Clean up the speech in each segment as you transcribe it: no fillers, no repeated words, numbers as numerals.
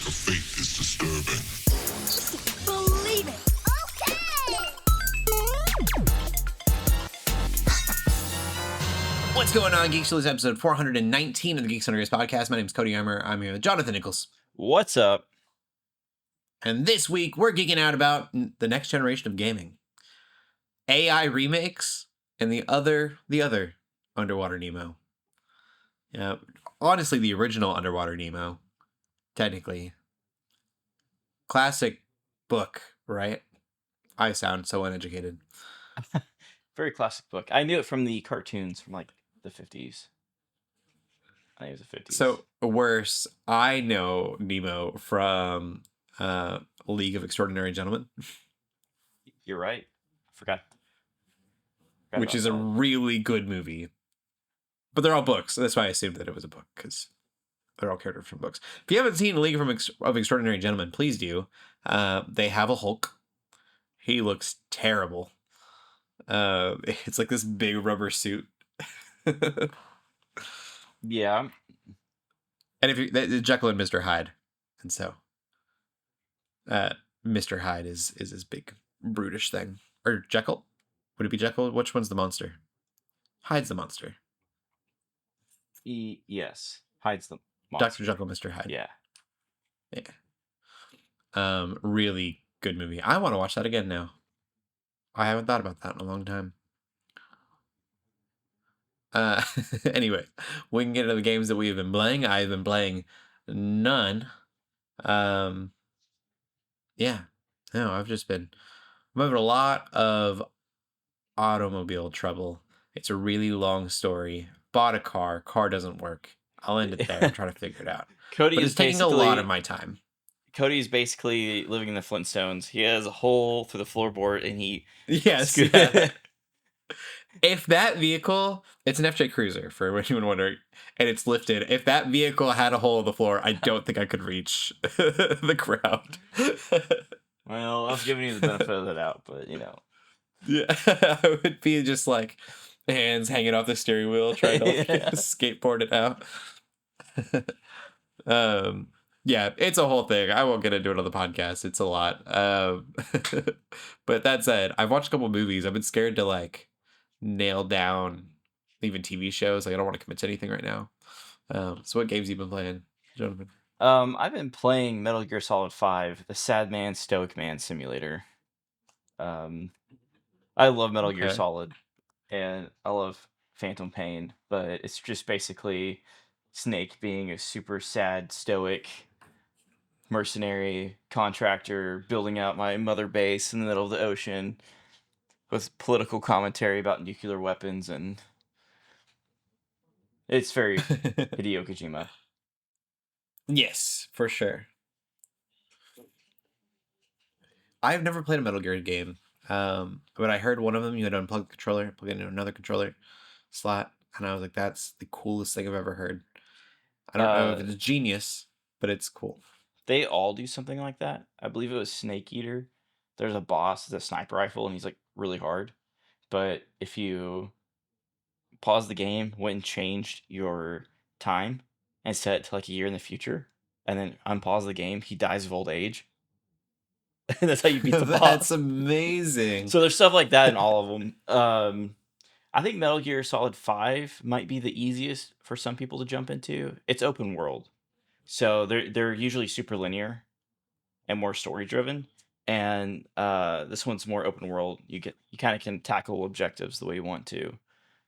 of faith is disturbing. Believe it. What's going on, Geeks? This is episode 419 of the Geeks Under Grace podcast. My name is Cody Armour. I'm here with Jonathan Nichols. What's up? And this week, we're geeking out about the next generation of gaming. AI remakes and the other Underwater Nemo. Yeah, honestly, the original Underwater Nemo, technically. Classic book, right? I sound so uneducated. Very classic book. I knew it from the cartoons from like the 50s. I think it was the 50s. So worse, I know Nemo from League of Extraordinary Gentlemen. You're right. I forgot Which is a really good movie. But they're all books. So that's why I assumed that it was a book, because they're all characters from books. If you haven't seen League of Extraordinary Gentlemen, please do. They have a Hulk. He looks terrible. It's like this big rubber suit. Yeah. And if you Jekyll and Mr. Hyde. And so Mr. Hyde is this big brutish thing. Or Jekyll? Would it be Jekyll? Which one's the monster? Hyde's the monster. Yes. Hyde's the monster. Dr. Jekyll, Mr. Hyde. Yeah. Really good movie. I want to watch that again now. I haven't thought about that in a long time. Anyway, we can get into the games that we've been playing. I've been playing none. Yeah. No, I'm having a lot of automobile trouble. It's a really long story. Bought a car doesn't work. I'll end it there and try to figure it out. Cody but is it's taking a lot of my time. Cody's basically living in the Flintstones. He has a hole through the floorboard and he... Yes. Yeah. If that vehicle, it's an FJ Cruiser for anyone wondering, and it's lifted. If that vehicle had a hole in the floor, I don't think I could reach the ground. Well, I was giving you the benefit of the doubt, but you know. Yeah, I would be just like hands hanging off the steering wheel trying to skateboard it out. Yeah, it's a whole thing. I won't get into it on the podcast. It's a lot. But that said, I've watched a couple movies. I've been scared to like nail down even TV shows. Like I don't want to commit to anything right now. So what games you been playing, Jonathan? I've been playing Metal Gear Solid 5, the Sad Man, Stoic Man simulator. I love Metal Gear Solid, and I love Phantom Pain, but it's just basically Snake being a super sad, stoic mercenary contractor building out my mother base in the middle of the ocean with political commentary about nuclear weapons, and it's very Hideo Kojima. Yes, for sure. I've never played a Metal Gear game, but I heard one of them, you had to unplug the controller, plug it into another controller slot, and I was like, that's the coolest thing I've ever heard. I don't know if it's genius, but it's cool. They all do something like that. I believe it was Snake Eater. There's a boss with a sniper rifle, and he's like really hard. But if you pause the game, went and changed your time and set it to like a year in the future, and then unpause the game, he dies of old age. And that's how you beat the boss. That's amazing. So there's stuff like that in all of them. I think Metal Gear Solid 5 might be the easiest for some people to jump into. It's open world. So they're usually super linear and more story driven. And this one's more open world. You kind of can tackle objectives the way you want to.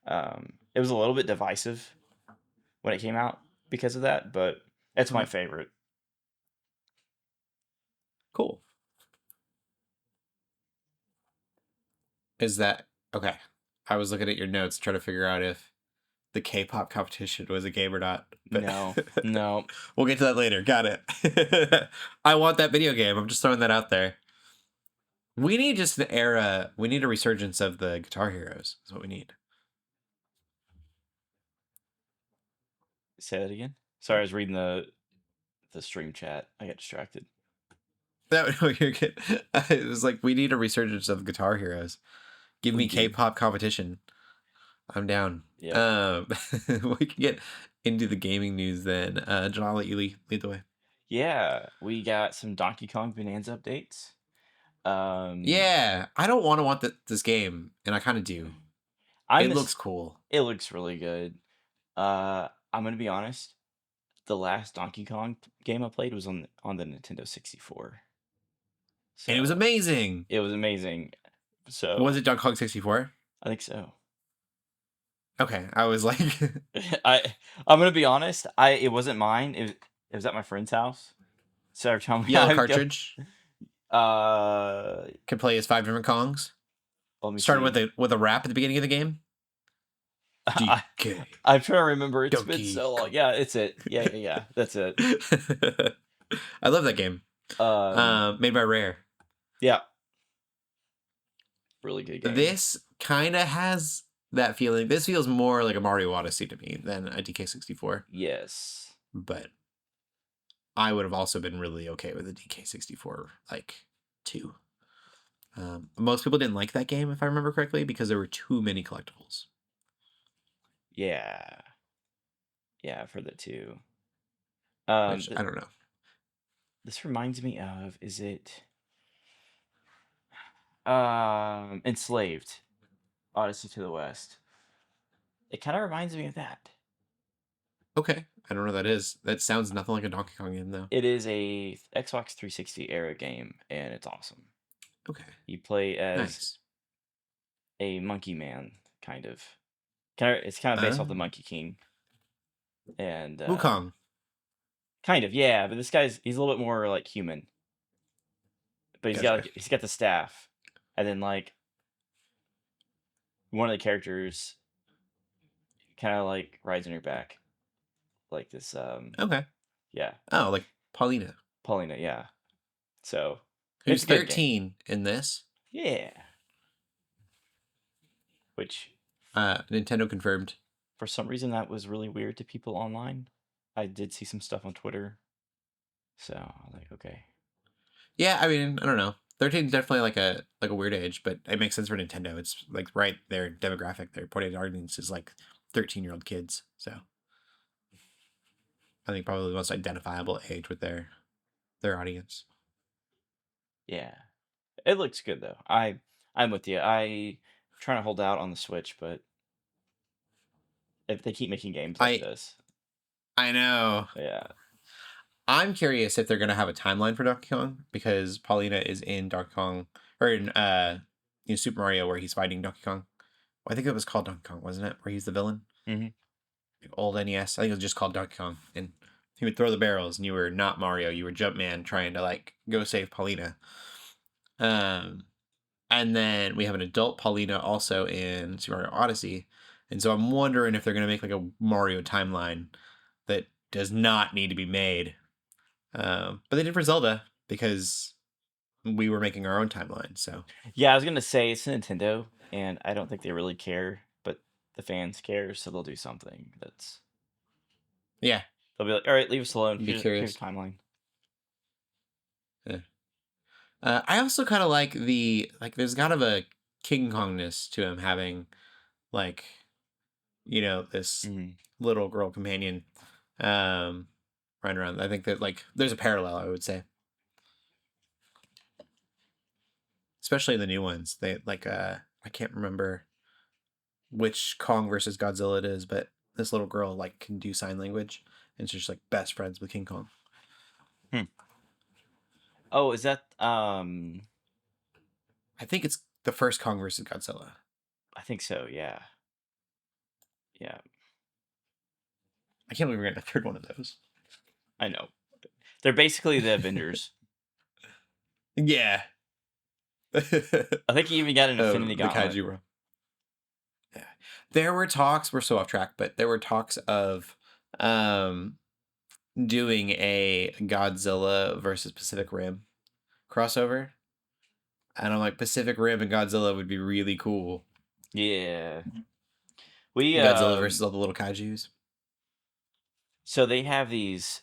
It was a little bit divisive when it came out because of that, but it's my favorite. Cool. Is that okay? I was looking at your notes trying to figure out if the Kpop competition was a game or not. But No. We'll get to that later. Got it. I want that video game. I'm just throwing that out there. We need just an era. We need a resurgence of the Guitar Heroes. Is what we need. Say that again. Sorry, I was reading the stream chat. I got distracted. No, you're good. It was like, we need a resurgence of Guitar Heroes. Give me Kpop competition. I'm down. Yeah. We can get into the gaming news then. John, I'll let you lead the way. Yeah, we got some Donkey Kong Bonanza updates. Yeah, I don't want this game, and I kind of do. I'm It a looks s- cool. it looks really good. I'm gonna be honest. The last Donkey Kong game I played was on the Nintendo 64. And it was So amazing. it was amazing. Was So it Donkey Kong 64? I think so. Okay, I was like, I'm gonna be honest. It wasn't mine. It was at my friend's house. So every time yellow I would go, cartridge. uh, Could play as 5 different Kongs. let me Started see. with a rap at the beginning of the game. I, DK. I'm trying to remember. It's been Donkey. so long. Yeah, it's it. Yeah. That's it. I love that game. Made by Rare. Yeah, really good game. This kind of has that feeling. This feels more like a Mario Odyssey to me than a DK64. Yes. But I would have also been really okay with a DK64 like 2. Most people didn't like that game, if I remember correctly, because there were too many collectibles. Yeah. Yeah, I've heard that too. Which I don't know. This reminds me of, is it Enslaved, Odyssey to the West. It kind of reminds me of that. Okay, I don't know what that is. That sounds nothing like a Donkey Kong game, though. It is a Xbox 360 era game, and it's awesome. Okay, You play as nice. a monkey man, kind of. It's kind of based off the Monkey King, and Wukong. kind of, yeah. But he's a little bit more like human, but Gotcha. he's got the staff, and then like one of the characters kind of like rides on your back, like this. Okay. Yeah, Oh, like Paulina, Paulina. Yeah. So who's it's a good game. 13 in this. Yeah. Which Nintendo confirmed. for some reason that was really weird to people online. I did see some stuff on Twitter. So I was like, okay. Yeah, I mean, I don't know. 13 is definitely like a weird age, but it makes sense for Nintendo. It's like right their demographic, their target audience is like 13-year-old kids. So I think probably the most identifiable age with their audience. Yeah. It looks good though. I'm with you. I'm trying to hold out on the Switch, but if they keep making games like this. I know. Yeah. I'm curious if they're gonna have a timeline for Donkey Kong, because Paulina is in Donkey Kong, or in Super Mario, where he's fighting Donkey Kong. I think it was called Donkey Kong, wasn't it? Where he's the villain. Mm-hmm. Old NES. I think it was just called Donkey Kong, and he would throw the barrels, and you were not Mario. You were Jumpman trying to like go save Paulina. And then we have an adult Paulina also in Super Mario Odyssey, and so I'm wondering if they're gonna make like a Mario timeline that does not need to be made. But they did for Zelda because we were making our own timeline. So Yeah, I was gonna say it's Nintendo, and I don't think they really care, but the fans care, so they'll do something that's. yeah, They'll be like, "All right, leave us alone. be Here's curious. timeline." Yeah. I also kind of like there's kind of a King Kongness to him having like, this little girl companion, running around. I think that like there's a parallel, I would say. Especially the new ones. They like I can't remember which Kong versus Godzilla it is, but this little girl like can do sign language, and she's just like best friends with King Kong. Oh, is that I think it's the first Kong versus Godzilla. I think so, yeah. Yeah, I can't believe we're getting a third one of those. I know. They're basically the Avengers. Yeah. I think you even got an Infinity The Gauntlet. kaiju bro. Yeah. There were talks, we're so off track, but there were talks of doing a Godzilla versus Pacific Rim crossover. And I'm like, Pacific Rim and Godzilla would be really cool. Yeah. We Godzilla versus all the little kaijus. So they have these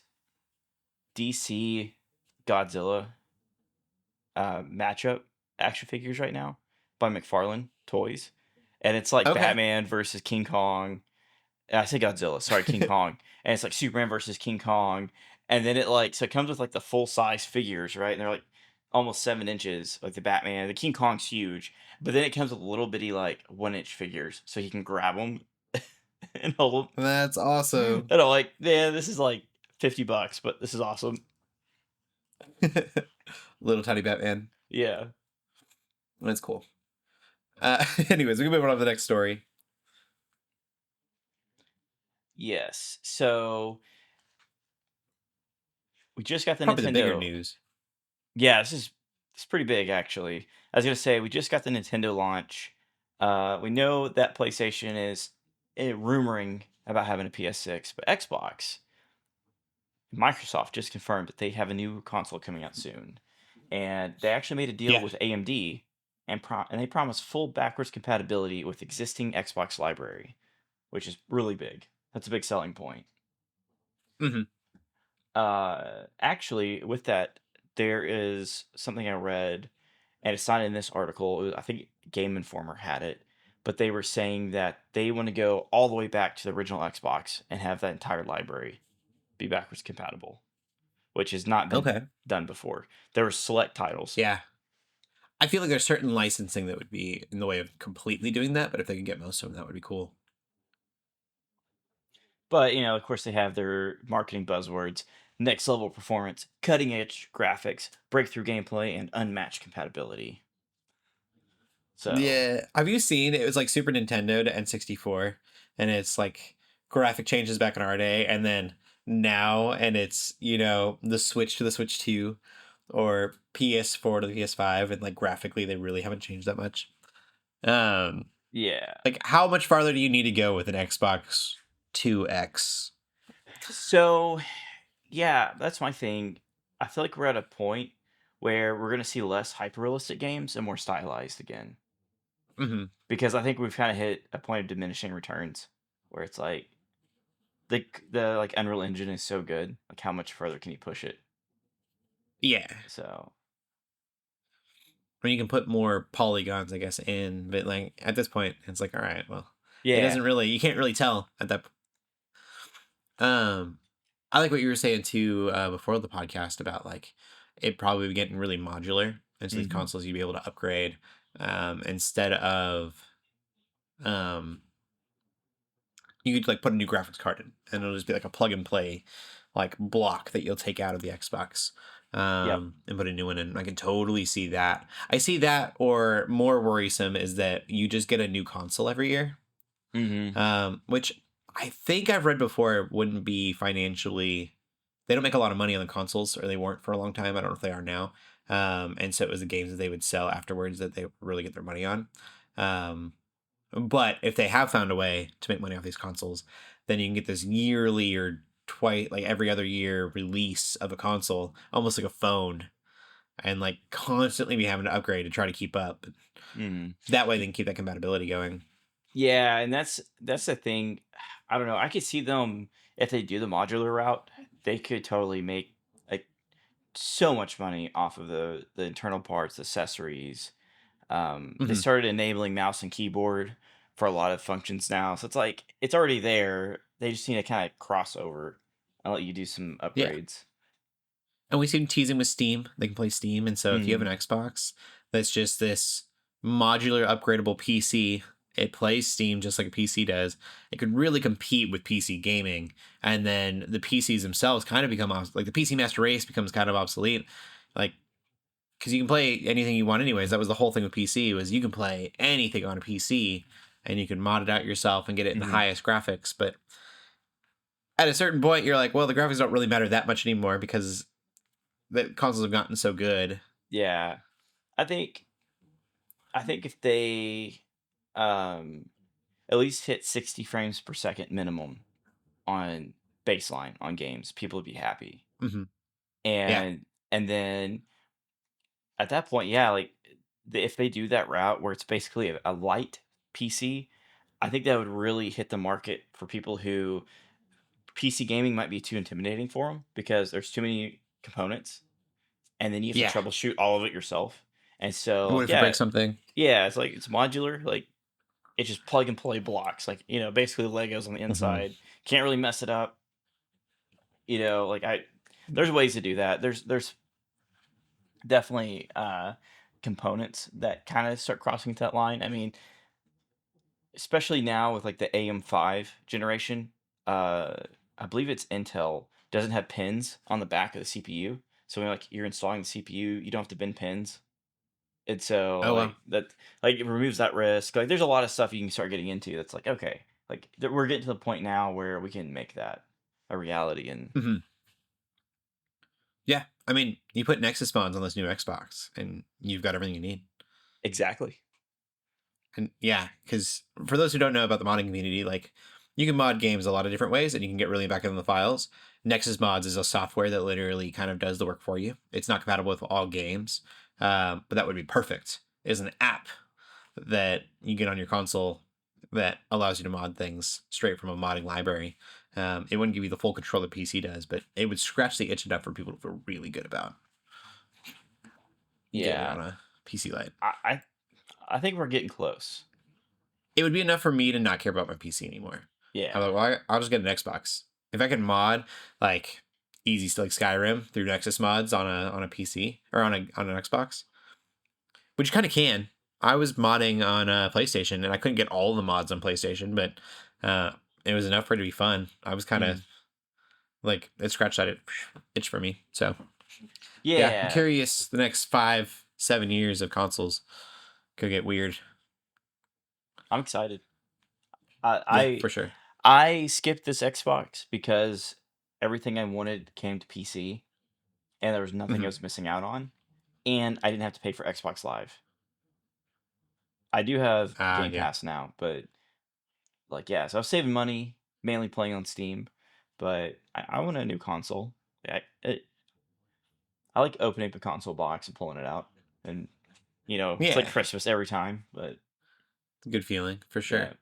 DC Godzilla matchup action figures right now by McFarlane Toys. And it's like Okay. Batman versus King Kong. I say Godzilla, sorry, King Kong. And it's like Superman versus King Kong. And then it comes with like the full size figures, right? And they're like almost 7 inches, like the Batman. The King Kong's huge, but then it comes with little bitty like 1 inch figures, so he can grab them and hold That's them. awesome. And I'm like, yeah, this is like $50, but this is awesome. Little tiny Batman. Yeah. That's cool. Anyways, we can move on to the next story. Yes. So we just got the Probably the bigger Nintendo. news. Yeah, it's pretty big actually. I was gonna say we just got the Nintendo launch. We know that PlayStation is rumoring about having a PS6, but Xbox, Microsoft just confirmed that they have a new console coming out soon, and they actually made a deal Yeah. with AMD, and they promise full backwards compatibility with existing Xbox library, which is really big. That's a big selling point. Hmm. Actually, with that, there is something I read, and it's not in this article. I think Game Informer had it, but they were saying that they want to go all the way back to the original Xbox and have that entire library be backwards compatible, which has not been Okay. done before. There were select titles. Yeah. I feel like there's certain licensing that would be in the way of completely doing that, but if they could get most of them, that would be cool. But, of course, they have their marketing buzzwords: next level performance, cutting edge graphics, breakthrough gameplay, and unmatched compatibility. So, Yeah. Have you seen it was like Super Nintendo to N64 and it's like graphic changes back in our day and then now and it's, the Switch to the Switch 2 or PS4 to the PS5 and like graphically they really haven't changed that much. Um yeah. like how much farther do you need to go with an Xbox 2X? So, yeah, that's my thing. I feel like we're at a point where we're going to see less hyper realistic games and more stylized again. Mhm. Because I think we've kind of hit a point of diminishing returns where it's like the like Unreal Engine is so good. Like, how much further can you push it? Yeah. So, Or you can put more polygons, I guess, in, but like at this point, it's like, all right, well, it yeah. doesn't really, you can't really tell at that. Um, I like what you were saying too before the podcast about like it probably be getting really modular, and so these Hmm. consoles you'd be able to upgrade instead of um, you could like put a new graphics card in, and it'll just be like a plug and play like block that you'll take out of the Xbox Yep. and put a new one in. I can totally see that. I see that, or more worrisome is that you just get a new console every year, Hmm. which I think I've read before wouldn't be financially. They don't make a lot of money on the consoles, or they weren't for a long time. I don't know if they are now. And so it was the games that they would sell afterwards that they really get their money on. Um, but if they have found a way to make money off these consoles, then you can get this yearly or twice, like every other year release of a console, almost like a phone, and like constantly be having to upgrade to try to keep up. Hmm. That way they can keep that compatibility going. Yeah, and that's the thing. I don't know. I could see them, if they do the modular route, they could totally make like so much money off of the internal parts, accessories. They Hmm. started enabling mouse and keyboard for a lot of functions now, so it's like it's already there. They just need to kind of cross over and let you do some Yeah. upgrades. And we see them teasing with Steam. They can play Steam. And so if you have Hmm. an Xbox that's just this modular upgradable PC, it plays Steam just like a PC does. It could really compete with PC gaming. And then the PCs themselves kind of become like the PC Master Race becomes kind of obsolete. Like, because you can play anything you want anyways. That was the whole thing with PC was you can play anything on a PC and you can mod it out yourself and get it in the Hmm. highest graphics. But at a certain point, you're like, well, the graphics don't really matter that much anymore because the consoles have gotten so good. Yeah, I think if they um at least hit 60 frames per second minimum on baseline on games, people would be happy. Hmm. Yeah. And then at that point, yeah, like if they do that route where it's basically a light PC, I think that would really hit the market for people who PC gaming might be too intimidating for them because there's too many components, and then you have to Yeah. troubleshoot all of it yourself. And so, What like, if it yeah, breaks something? yeah, it's like it's modular, like it's just plug and play blocks, like basically Legos on the Hmm. inside. Can't really mess it up, like there's ways to do that. There's definitely components that kind of start crossing that line. I mean, especially now with like the AM5 generation, uh, I believe it's Intel doesn't have pins on the back of the CPU. So when like you're installing the CPU, you don't have to bin pins. And so Oh like well. that like it removes that risk. Like there's a lot of stuff you can start getting into that's like okay, like we're getting to the point now where we can make that a reality and Hmm. Yeah, I mean, you put Nexus mods on this new Xbox, and you've got everything you need. exactly. And yeah, because for those who don't know about the modding community, like you can mod games a lot of different ways, and you can get really back in the files. Nexus Mods is a software that literally kind of does the work for you. It's not compatible with all games, but that would be perfect. Is an app that you get on your console that allows you to mod things straight from a modding library. It wouldn't give you the full control that PC does, but it would scratch the itch enough for people to feel really good about getting it Yeah. on a PC Lite. I think we're getting close. It would be enough for me to not care about my PC anymore. Yeah. I'm like, well, I'll just get an Xbox. If I can mod like easy like Skyrim through Nexus mods on a PC or on an Xbox, which you kind of can. I was modding on PlayStation, and I couldn't get all the mods on PlayStation, but it was enough for it to be fun. I was kind of like it scratched that itch for me. So yeah, I'm Yeah. curious. The next 5-7 years of consoles could get weird. I'm excited. Yeah, I for sure. I skipped this Xbox because everything I wanted came to PC and there was nothing I Mhm. was missing out on. And I didn't have to pay for Xbox Live. I do have Game Yeah. Pass now, but like yeah, so I was saving money, mainly playing on Steam, but I want a new console. I like opening up a console box and pulling it out. And it's like Yeah. Christmas every time, but Good feeling for yeah, sure.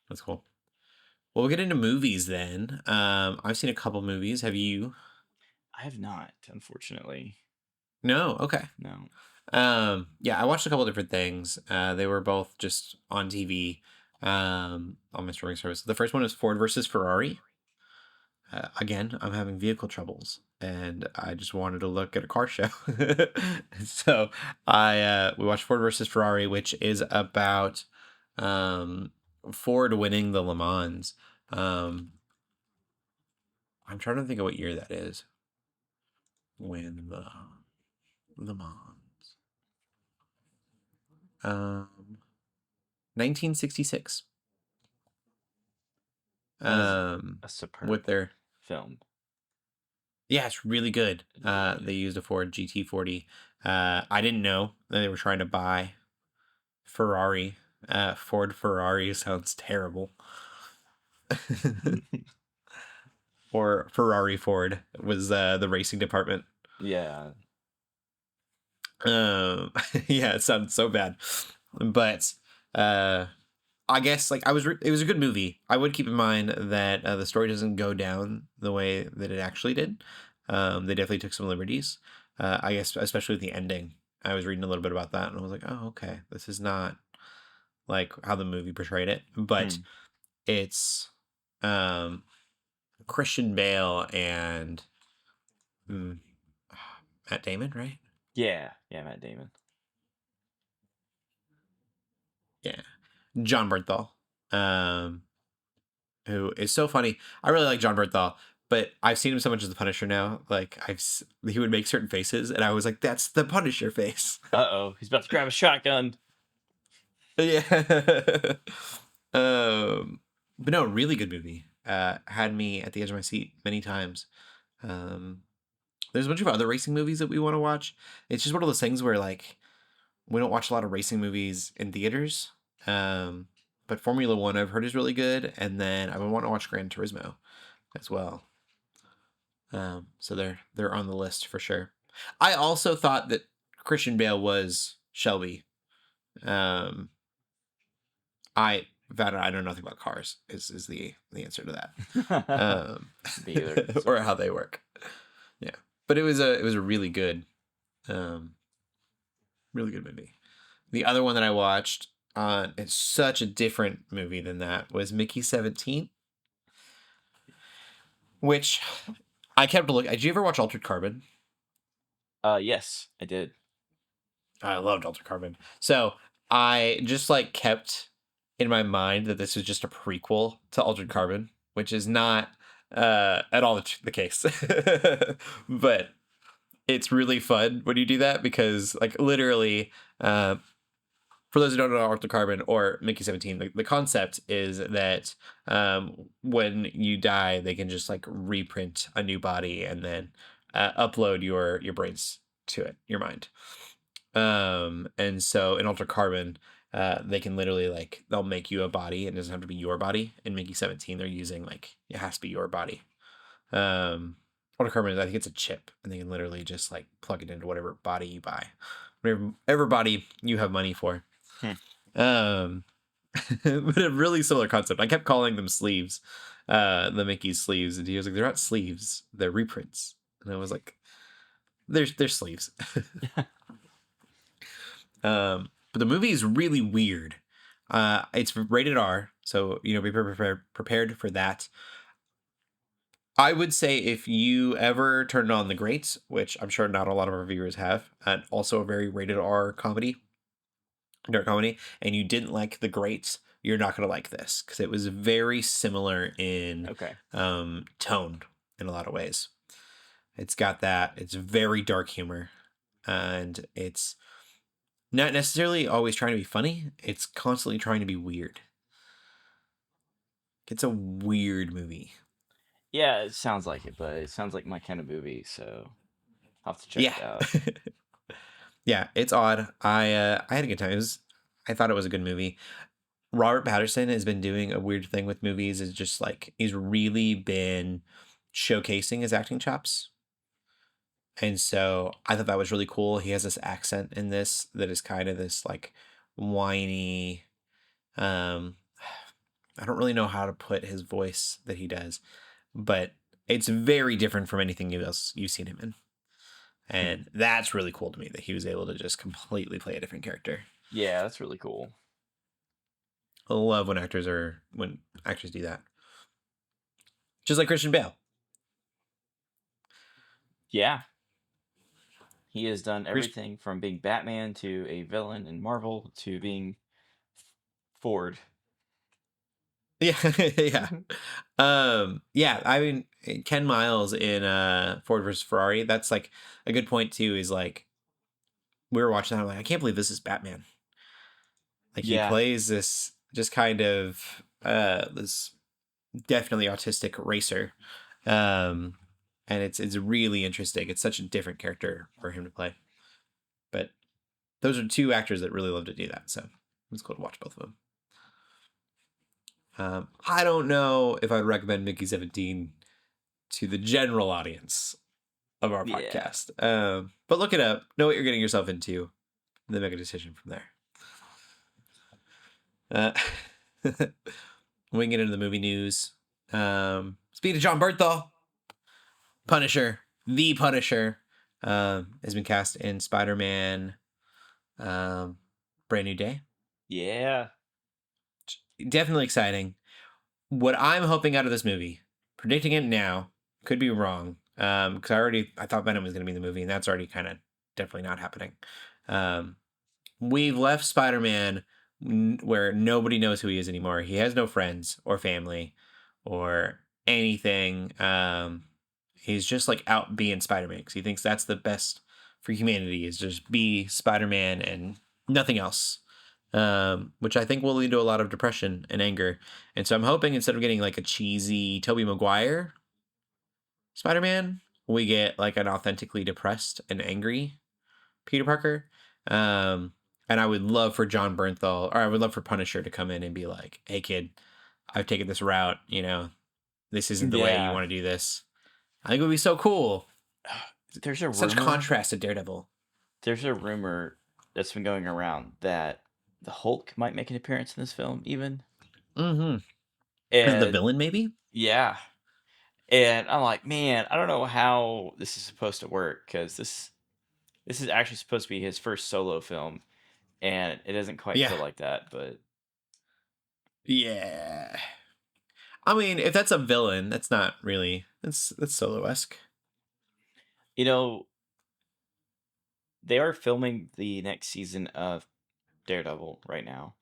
That's cool. Well, we'll get into movies then. I've seen a couple movies. Have you? I have not, unfortunately. No. Okay. No. Yeah, I watched a couple different things. They were both just on TV, on my streaming service. The first one is Ford versus Ferrari. Again, I'm having vehicle troubles, and I just wanted to look at a car show. So we watched Ford versus Ferrari, which is about um Ford winning the Le Mans. Um, I'm trying to think of what year that is. When the Le Mans. 1966. That is Um, a with superb their film. Yeah, it's really good. It is really good. They used a Ford GT40. I didn't know that they were trying to buy Ferrari. Ford Ferrari sounds terrible. Or Ferrari Ford was the racing department. Yeah. Yeah, it sounds so bad. But I guess like it was a good movie. I would keep in mind that the story doesn't go down the way that it actually did. They definitely took some liberties. I guess especially with the ending. I was reading a little bit about that, and I was like, oh, okay, this is not like how the movie portrayed it, but Hmm. it's um, Christian Bale and mm, Matt Damon, right? Yeah. Yeah, Matt Damon. Yeah, John Berthal. Um, who is so funny. I really like John Berthal, but I've seen him so much as the Punisher now. Like he would make certain faces, and I was like, "That's the Punisher face." Uh-oh. He's about to grab a shotgun. Yeah. But no, really good movie. Had me at the edge of my seat many times. Um, there's a bunch of other racing movies that we want to watch. It's just one of those things where like we don't watch a lot of racing movies in theaters. But Formula One I've heard is really good, and then I would want to watch Gran Turismo as well. So they're on the list for sure. I also thought that Christian Bale was Shelby. Um, I found out I know nothing about cars is the answer to that. Me either. Or how they work. Yeah, but it was a um, really good movie. The other one that I watched it's such a different movie than that was Mickey 17, which I kept looking. Did you ever watch Altered Carbon? Yes, I did. I loved Altered Carbon. So I just like kept in my mind that this was just a prequel to Altered Carbon, which is not at all the case. But it's really fun when you do that because, like, literally, for those who don't know Altered Carbon or Mickey 17, the concept is that when you die, they can just like reprint a new body and then upload your brains to it, your mind. And so in Altered Carbon, they can literally like they'll make you a body and it doesn't have to be your body. In Mickey 17, they're using like it has to be your body. Altered Carbon, I think it's a chip, and they can literally just like plug it into whatever body you buy, whatever body you have money for. But a really similar concept. I kept calling them sleeves, the Mickey's sleeves, and he was like, "They're not sleeves, they're reprints." And I was like, "They're sleeves." But the movie is really weird. It's rated R, so be prepared for that. I would say if you ever turned on The Greats, which I'm sure not a lot of our viewers have, and also a very rated R comedy, dark comedy, and you didn't like The Greats, you're not going to like this because it was very similar in tone in a lot of ways. It's got that. It's very dark humor, and it's not necessarily always trying to be funny. It's constantly trying to be weird. It's a weird movie. Yeah, it sounds like it, but it sounds like my kind of movie, so I'll have to check it out. Yeah, it's odd. I had a good time. I thought it was a good movie. Robert Pattinson has been doing a weird thing with movies. Is just like he's really been showcasing his acting chops. And so I thought that was really cool. He has this accent in this that is kind of this like whiny, I don't really know how to put his voice that he does, but it's very different from anything else you've seen him in. And that's really cool to me that he was able to just completely play a different character. Yeah, that's really cool. I love when actors do that. Just like Christian Bale. Yeah. He has done everything from being Batman to a villain in Marvel to being Ford. Yeah, yeah. Yeah, I mean Ken Miles in Ford versus Ferrari, that's like a good point too, is like we were watching that, I'm like, I can't believe this is Batman. Like he plays this just kind of this definitely autistic racer. And it's really interesting. It's such a different character for him to play. But those are two actors that really love to do that, so it's cool to watch both of them. I don't know if I'd recommend Mickey 17 to the general audience of our podcast. But look it up, know what you're getting yourself into, and then make a decision from there. We can get into the movie news. Speaking of John Berthal, Punisher, the Punisher, has been cast in Spider-Man, Brand New Day. Yeah. Definitely exciting. What I'm hoping out of this movie, predicting it now, could be wrong. Because I thought Venom was going to be in the movie, and that's already kind of definitely not happening. We've left Spider-Man where nobody knows who he is anymore. He has no friends or family or anything. He's just like out being Spider-Man because he thinks that's the best for humanity is just be Spider-Man and nothing else. Which I think will lead to a lot of depression and anger. And so I'm hoping instead of getting like a cheesy Tobey Maguire Spider-Man, we get like an authentically depressed and angry Peter Parker. And I would love for John Bernthal, or I would love for Punisher to come in and be like, hey kid, I've taken this route, this isn't the way you want to do this. I think it would be so cool. There's a Such rumor, contrast to Daredevil. There's a rumor that's been going around that the Hulk might make an appearance in this film, even. Mm-hmm. And the villain, maybe? Yeah. And I'm like, man, I don't know how this is supposed to work because this is actually supposed to be his first solo film, and it doesn't quite feel like that. But yeah, I mean, if that's a villain, that's not really that's solo-esque. You know, they are filming the next season of Daredevil right now.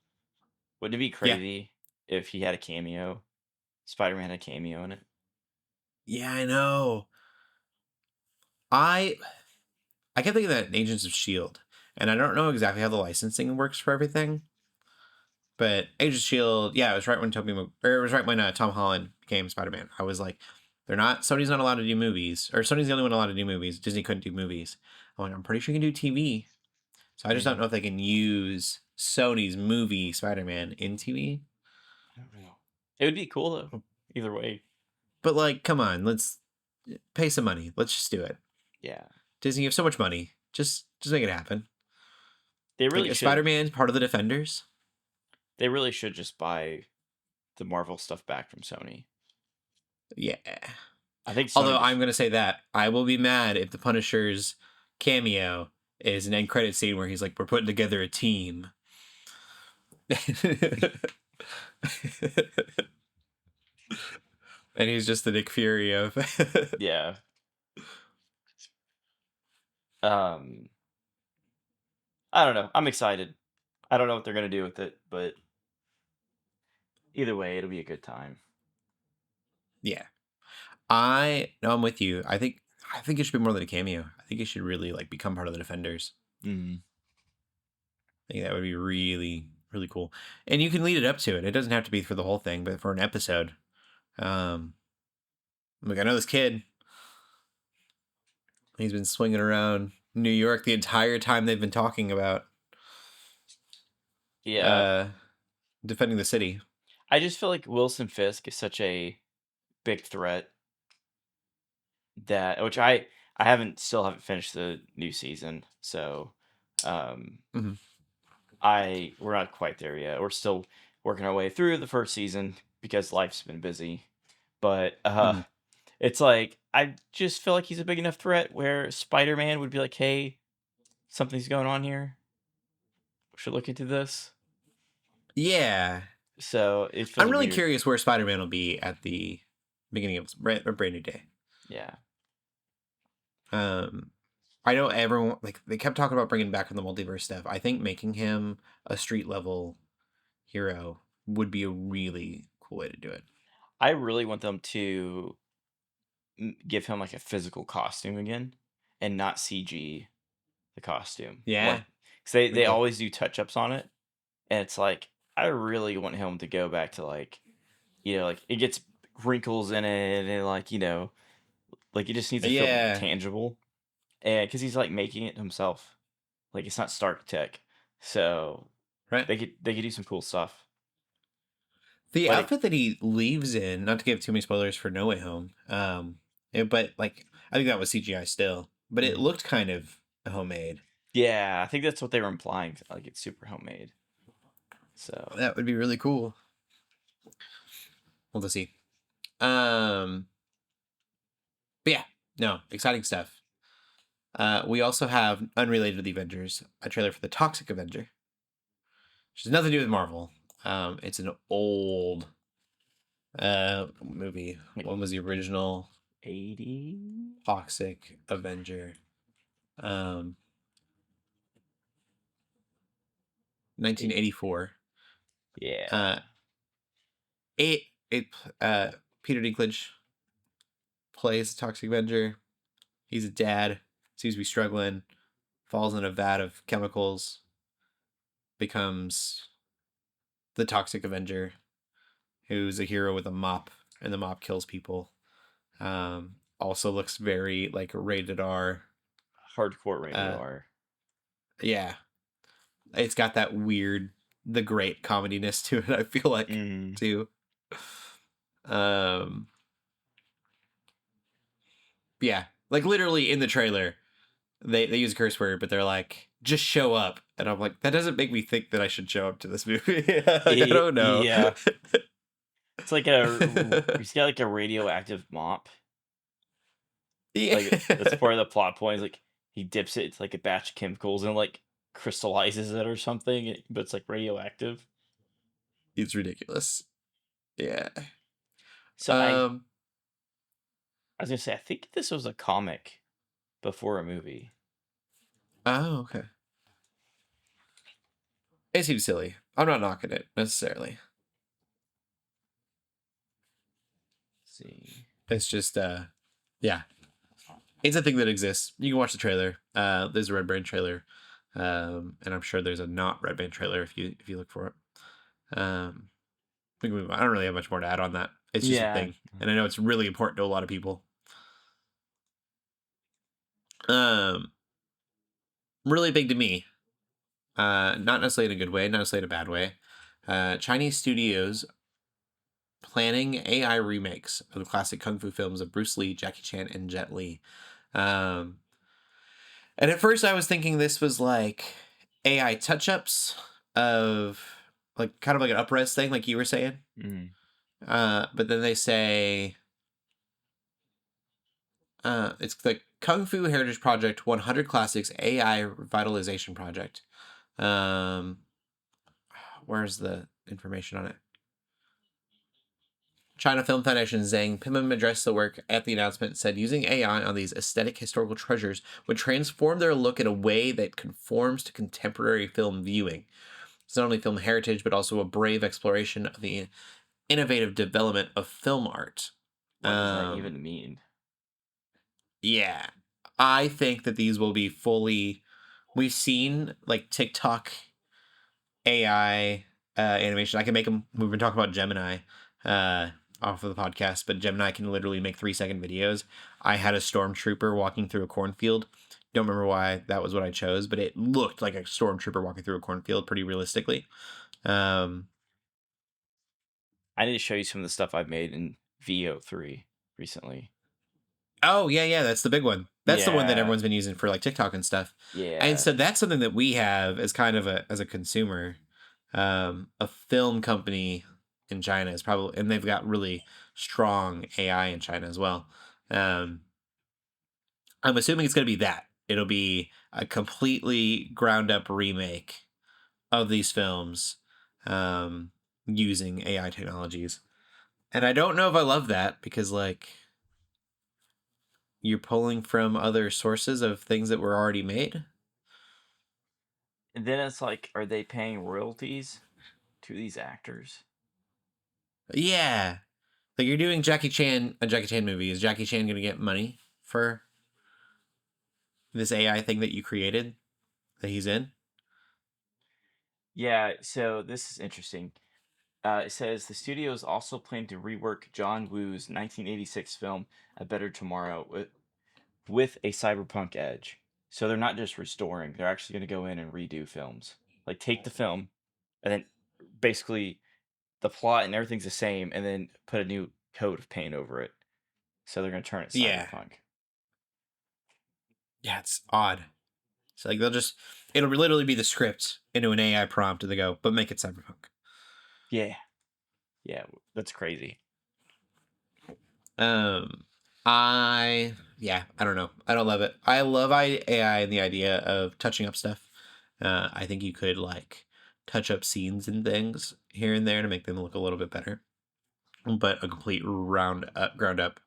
Wouldn't it be Yeah. crazy if he had a cameo? Spider-Man had a cameo in it. Yeah, I know. I kept thinking that Agents of Shield, and I don't know exactly how the licensing works for everything. But Agents of Shield, yeah, it was right when it was right when Tom Holland became Spider-Man. I was like, Sony's not allowed to do movies, or Sony's the only one allowed to do movies. Disney couldn't do movies. I'm like, I'm pretty sure you can do TV. So I just don't know if they can use Sony's movie Spider-Man in TV. I don't know. It would be cool though. Either way. But like, come on, let's pay some money. Let's just do it. Yeah. Disney, you have so much money. Just make it happen. They really Like, should. Spider-Man's part of the Defenders. They really should just buy the Marvel stuff back from Sony. Yeah. I think Sony Although just- I'm going to say that I will be mad if the Punisher's cameo is an end credit scene where he's like, we're putting together a team. And he's just the Nick Fury of. Yeah. I don't know. I'm excited. I don't know what they're gonna do with it, but either way, it'll be a good time. Yeah. No, I'm with you. I think it should be more than a cameo. I think it should really like become part of the Defenders. Mm-hmm. I think that would be really, really cool. And you can lead it up to it. It doesn't have to be for the whole thing, but for an episode. Like, I know this kid. He's been swinging around New York the entire time they've been talking about defending the city. I just feel like Wilson Fisk is such a big threat that which I still haven't finished the new season, so Mhm. we're not quite there yet. We're still working our way through the first season because life's been busy. But Mhm. it's like I just feel like he's a big enough threat where Spider-Man would be like, "Hey, something's going on here. We should look into this." Yeah. So it feels I'm really weird. curious where Spider-Man will be at the beginning of a brand new day. Yeah. I know everyone, like, they kept talking about bringing back from the multiverse stuff. I think making him a street level hero would be a really cool way to do it. I really want them to give him like a physical costume again and not CG the costume. Yeah. Because they Me too. always do touch-ups on it. And it's like, I really want him to go back to like, like it gets wrinkles in it and like, like it just needs to feel tangible. And because he's like making it himself. Like it's not Stark tech. So Right. they could do some cool stuff. The But outfit that he leaves in, not to give too many spoilers for No Way Home, but like, I think that was CGI still, but it looked kind of homemade. yeah, I think that's what they were implying. Like it's super homemade. So That would be really cool. We'll see. But yeah, no, exciting stuff. We also have, unrelated to the Avengers, a trailer for the Toxic Avenger, which has nothing to do with Marvel. It's an old movie. When was the original 80? Toxic Avenger? 1984. Yeah. Peter Dinklage plays Toxic Avenger. He's a dad, seems to be struggling, falls in a vat of chemicals, becomes the Toxic Avenger, who's a hero with a mop, and the mop kills people. Also looks very like rated R. Hardcore rated R. Yeah. It's got that weird, the great comediness to it, I feel like, too. Yeah. Like, literally in the trailer, they use a curse word, but they're like, just show up. And I'm like, that doesn't make me think that I should show up to this movie. I don't know. Yeah. It's like he's got like a radioactive mop. Yeah. Like that's part of the plot point. Is like he dips it. It's like a batch of chemicals and like crystallizes it or something. But it's like radioactive. It's ridiculous. Yeah. So I was gonna say I think this was a comic before a movie. Oh, okay. It seems silly. I'm not knocking it necessarily. Let's see. It's just, yeah. It's a thing that exists. You can watch the trailer. There's a Red Band trailer, and I'm sure there's a not Red Band trailer if you look for it. We can move on. I don't really have much more to add on that. It's just a Yeah. thing, and I know it's really important to a lot of people. Really big to me. Not necessarily in a good way, not necessarily in a bad way. Chinese studios planning AI remakes of the classic kung fu films of Bruce Lee, Jackie Chan, and Jet Li. And at first I was thinking this was like AI touch-ups of like kind of like an up-res thing, like you were saying. Mm. But then they say it's the Kung Fu Heritage Project 100 Classics AI Revitalization Project. Where's the information on it? China Film Foundation Zhang Pimum addressed the work at the announcement and said using AI on these aesthetic historical treasures would transform their look in a way that conforms to contemporary film viewing. It's not only film heritage, but also a brave exploration of the innovative development of film art. What does that even mean? Yeah. I think that these will be fully... We've seen like TikTok AI animation. I can make them... We've been talking about Gemini off of the podcast, but Gemini can literally make 3-second videos. I had a stormtrooper walking through a cornfield. Don't remember why that was what I chose, but it looked like a stormtrooper walking through a cornfield pretty realistically. I need to show you some of the stuff I've made in VO3 recently. Oh, yeah, that's the big one. That's the one that Yeah. everyone's been using for like TikTok and stuff. Yeah. And so that's something that we have as kind of as a consumer. A film company in China is probably, and they've got really strong AI in China as well. I'm assuming it's going to be that. It'll be a completely ground up remake of these films using AI technologies. And I don't know if I love that because, like, you're pulling from other sources of things that were already made. And then it's like, are they paying royalties to these actors? Yeah. Like, you're doing a Jackie Chan movie. Is Jackie Chan going to get money for this AI thing that you created that he's in? Yeah, so this is interesting. It says the studios also plan to rework John Woo's 1986 film A Better Tomorrow with a cyberpunk edge. So they're not just restoring, they're actually going to go in and redo films. Like take the film and then basically the plot and everything's the same and then put a new coat of paint over it. So they're going to turn it Yeah. cyberpunk. Yeah, it's odd. So, like, it'll literally be the script into an AI prompt and they go, but make it cyberpunk. Yeah. Yeah, that's crazy. I don't know. I don't love it. I love AI and the idea of touching up stuff. I think you could like touch up scenes and things here and there to make them look a little bit better. But a complete ground up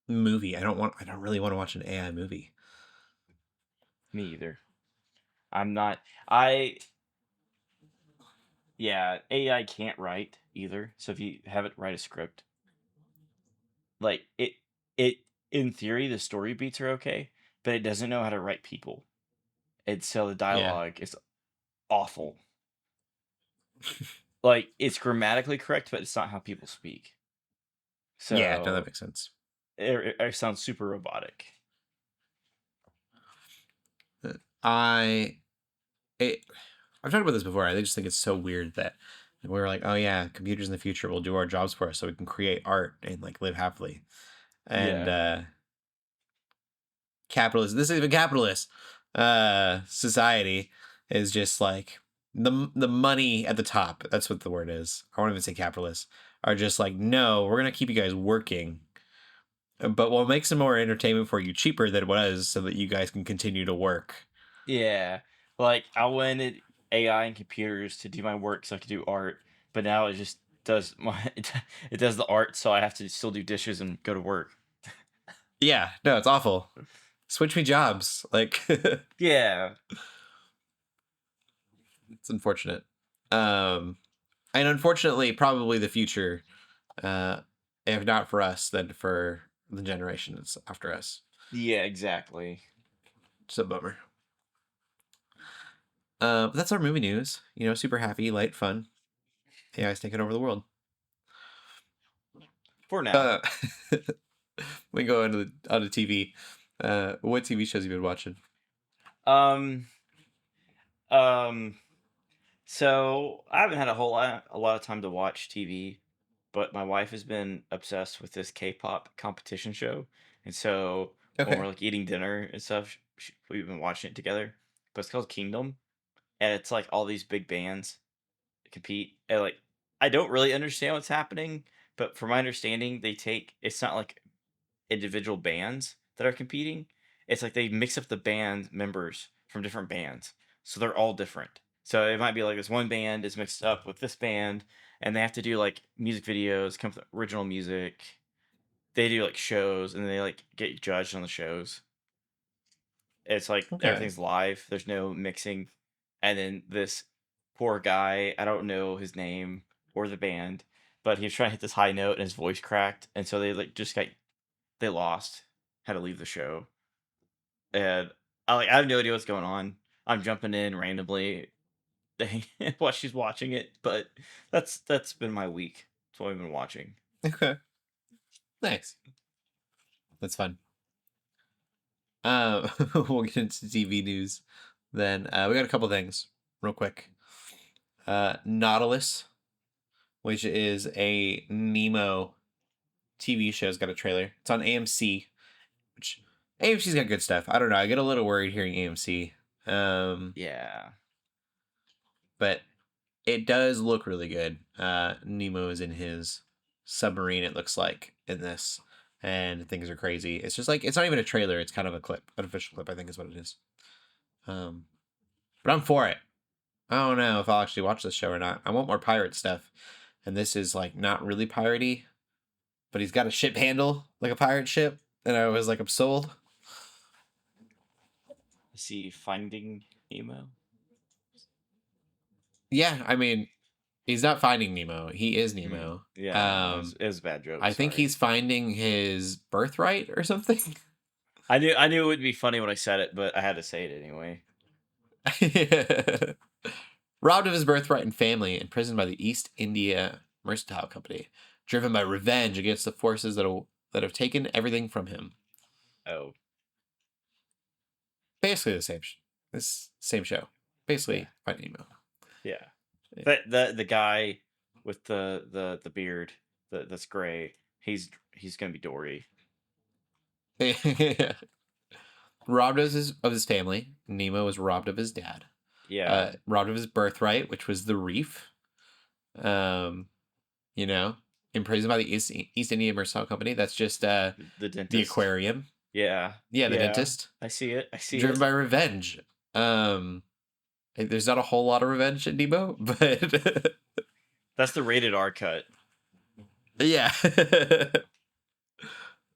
movie. I don't really want to watch an AI movie. Me either. Yeah, AI can't write either. So if you have it write a script, like it in theory the story beats are okay, but it doesn't know how to write people. And so the dialogue is awful. Like it's grammatically correct, but it's not how people speak. So Yeah, no, that makes sense. it sounds super robotic. I've talked about this before. I just think it's so weird that we're like, oh yeah, computers in the future will do our jobs for us so we can create art and like live happily. And capitalist, this is even capitalist society is just like the money at the top. That's what the word is. I won't even say capitalist. Are just like, no, we're gonna keep you guys working, but we'll make some more entertainment for you cheaper than it was, so that you guys can continue to work. Yeah. Like I wanted AI and computers to do my work so I could do art, but now it just does it does the art so I have to still do dishes and go to work. Yeah, no, it's awful. Switch me jobs. Like, Yeah. it's unfortunate. And unfortunately, probably the future, if not for us, then for the generations after us. Yeah, exactly. It's a bummer. But that's our movie news. You know, super happy, light, fun. AI's taking over the world. For now. We go onto TV. What TV shows have you been watching? Um, um, so I haven't had a lot of time to watch TV, but my wife has been obsessed with this K-pop competition show, and so when Okay. we're like eating dinner and stuff, we've been watching it together. But it's called Kingdom, and it's like all these big bands compete, and like I don't really understand what's happening, but from my understanding, it's not like individual bands that are competing. It's like they mix up the band members from different bands. So they're all different. So it might be like this one band is mixed up with this band and they have to do like music videos, come up with original music. They do like shows and they like get judged on the shows. It's like Okay. everything's live. There's no mixing. And then this poor guy, I don't know his name or the band, but he was trying to hit this high note and his voice cracked. And so they lost, had to leave the show, and I have no idea what's going on. I'm jumping in randomly while she's watching it, but that's been my week. That's what I've been watching. Okay. Nice. That's fun. We'll get into TV news then. We got a couple things real quick. Nautilus, which is a Nemo TV show, has got a trailer. It's on AMC, which AMC's got good stuff. I don't know. I get a little worried hearing AMC. Yeah, But it does look really good. Nemo is in his submarine, it looks like, in this, and things are crazy. It's just like, it's not even a trailer, it's kind of a clip, an official clip, I think is what it is. But I'm for it. I don't know if I'll actually watch this show or not. I want more pirate stuff, and this is like not really piratey, but he's got a ship handle like a pirate ship, and I was like, I'm sold. I see Finding Nemo. Yeah, I mean, he's not finding Nemo. He is Nemo. Yeah, it was a bad joke. I think sorry. he's finding his birthright or something. I knew it would be funny when I said it, but I had to say it anyway. Robbed of his birthright and family, imprisoned by the East India Mercantile Company, driven by revenge against the forces that have taken everything from him. Oh, Basically this same show. Basically, Finding Nemo. yeah. But the guy with the beard that's gray, he's gonna be Dory. Robbed of his family. Nemo was robbed of his dad. Yeah. Robbed of his birthright, which was the reef. Imprisoned by the East India Mercantile Company. That's just the dentist. the aquarium. Yeah. Yeah, the dentist. I see it. Driven by revenge. There's not a whole lot of revenge in Nemo, but That's the rated R cut. yeah.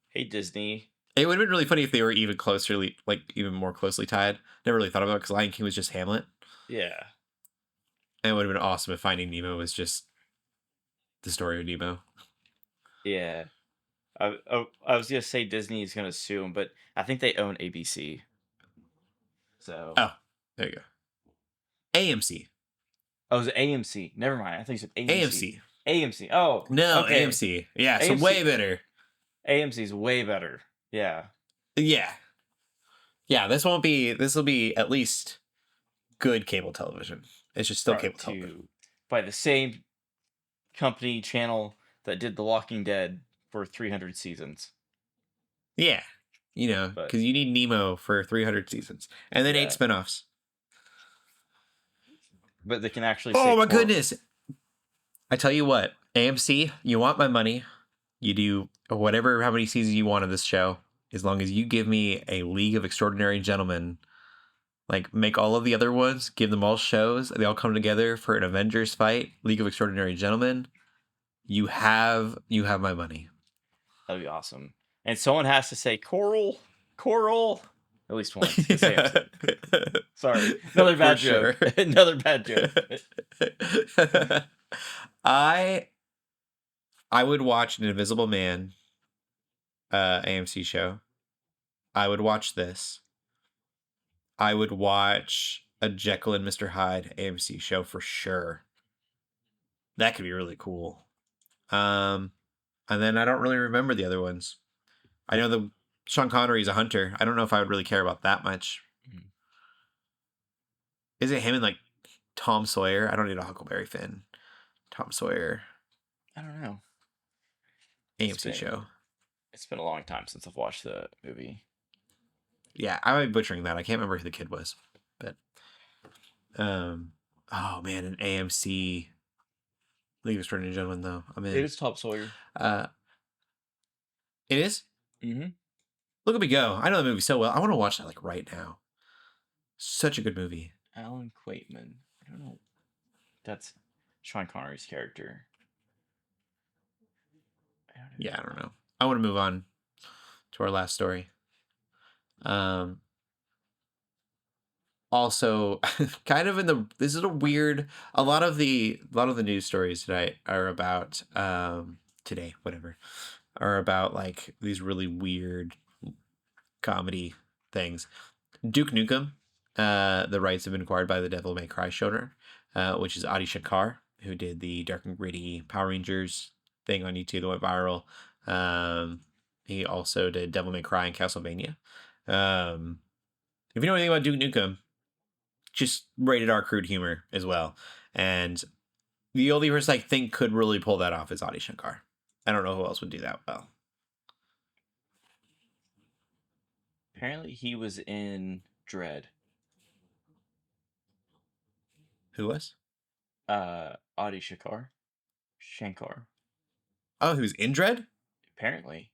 Hey Disney. It would have been really funny if they were even even more closely tied. Never really thought about it because Lion King was just Hamlet. Yeah. And it would have been awesome if Finding Nemo was just the story of Nemo. Yeah. I was gonna say Disney is gonna sue him, but I think they own ABC. So. Oh, there you go. AMC. Oh, it was AMC. Never mind. I think it's AMC. AMC. Oh. No, okay. AMC. Yeah, so AMC. way better. AMC is way better. Yeah. Yeah. Yeah, this will be at least good cable television. It's just still cable television. By the same company channel that did The Walking Dead for 300 seasons. Yeah. Because you need Nemo for 300 seasons. And then 8 spinoffs. But they can actually Oh my goodness. I tell you what, AMC, you want my money. You do how many seasons you want of this show. As long as you give me a League of Extraordinary Gentlemen, like make all of the other ones, give them all shows, they all come together for an Avengers fight, League of Extraordinary Gentlemen, you have my money. That'd be awesome. and someone has to say coral, coral, at least once. To say it. Sorry, another bad joke. Sure. Another bad joke. I would watch an Invisible Man AMC show. I would watch this. I would watch a Jekyll and Mr. Hyde AMC show for sure. That could be really cool. And then I don't really remember the other ones. I know the Sean Connery's a hunter. I don't know if I would really care about that much. Mhm. Is it him and like Tom Sawyer? I don't need a Huckleberry Finn. Tom Sawyer I don't know. AMC show. It's been a long time since I've watched the movie. Yeah, I might be butchering that. I can't remember who the kid was, but oh man, an AMC League of Extraordinary Gentlemen though. I'm in. It is Tom Sawyer. It is. Mm-hmm. Look at me go! I know the movie so well. I want to watch that like right now. Such a good movie. Alan Quaitman. I don't know. That's Sean Connery's character. I don't know. I want to move on to our last story. Also, kind of this is a weird. A lot of the news stories today are about today, whatever, are about like these really weird comedy things. Duke Nukem, the rights have been acquired by the Devil May Cry showrunner, which is Adi Shankar, who did the Dark and Gritty Power Rangers thing on YouTube that went viral. He also did Devil May Cry and Castlevania. If you know anything about Duke Nukem, just rated R crude humor as well. And the only person I think could really pull that off is Adi Shankar. I don't know who else would do that well. Apparently he was in Dread. Who was? Adi Shankar. Oh, he was in Dread? Apparently.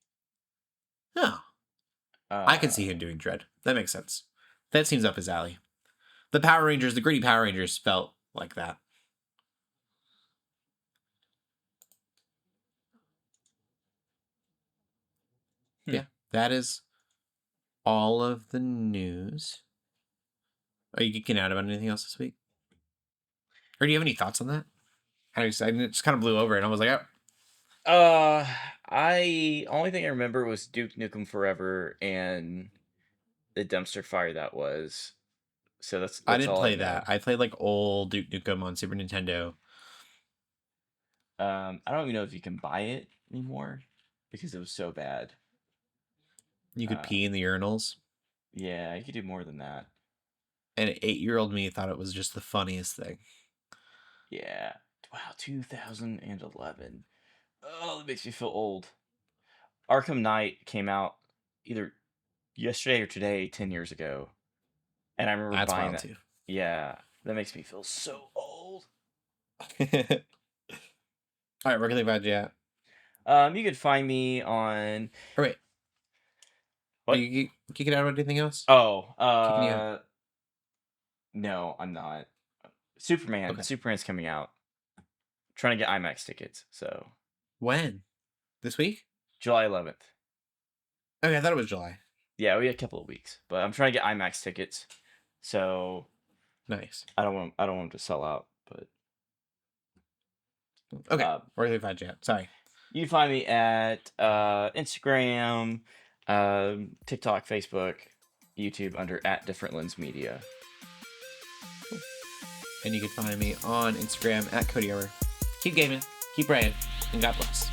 No. I can see him doing Dread. That makes sense. That seems up his alley. The Power Rangers, the gritty Power Rangers felt like that. Yeah, that is all of the news. Are you geeking out about anything else this week? Or do you have any thoughts on that? I just kind of blew over it. And I was like, oh. Only thing I remember was Duke Nukem Forever and the dumpster fire that was. So that's I didn't all play know. that. I played like old Duke Nukem on Super Nintendo. I don't even know if you can buy it anymore because it was so bad. You could pee in the urinals. Yeah, you could do more than that. And 8-year-old me thought it was just the funniest thing. Yeah. Wow, 2011. Oh, that makes me feel old. Arkham Knight came out either yesterday or today, 10 years ago. And I remember buying that. Too. Yeah, that makes me feel so old. All right, where can they find you at? You could find me on... Oh, wait. What? Are you geeking out about anything else? Oh, no, I'm not. Superman. Okay. Superman's coming out. I'm trying to get IMAX tickets, so... When? This week? July 11th. Okay, I thought it was July. Yeah, we had a couple of weeks, but I'm trying to get IMAX tickets, so... Nice. I don't want them to sell out, but... Okay, where can they find you at? Sorry. You can find me at Instagram, TikTok, Facebook, YouTube under @DifferentLensMedia. Cool. And you can find me on Instagram at Cody Armour. Keep gaming, keep praying, and God bless.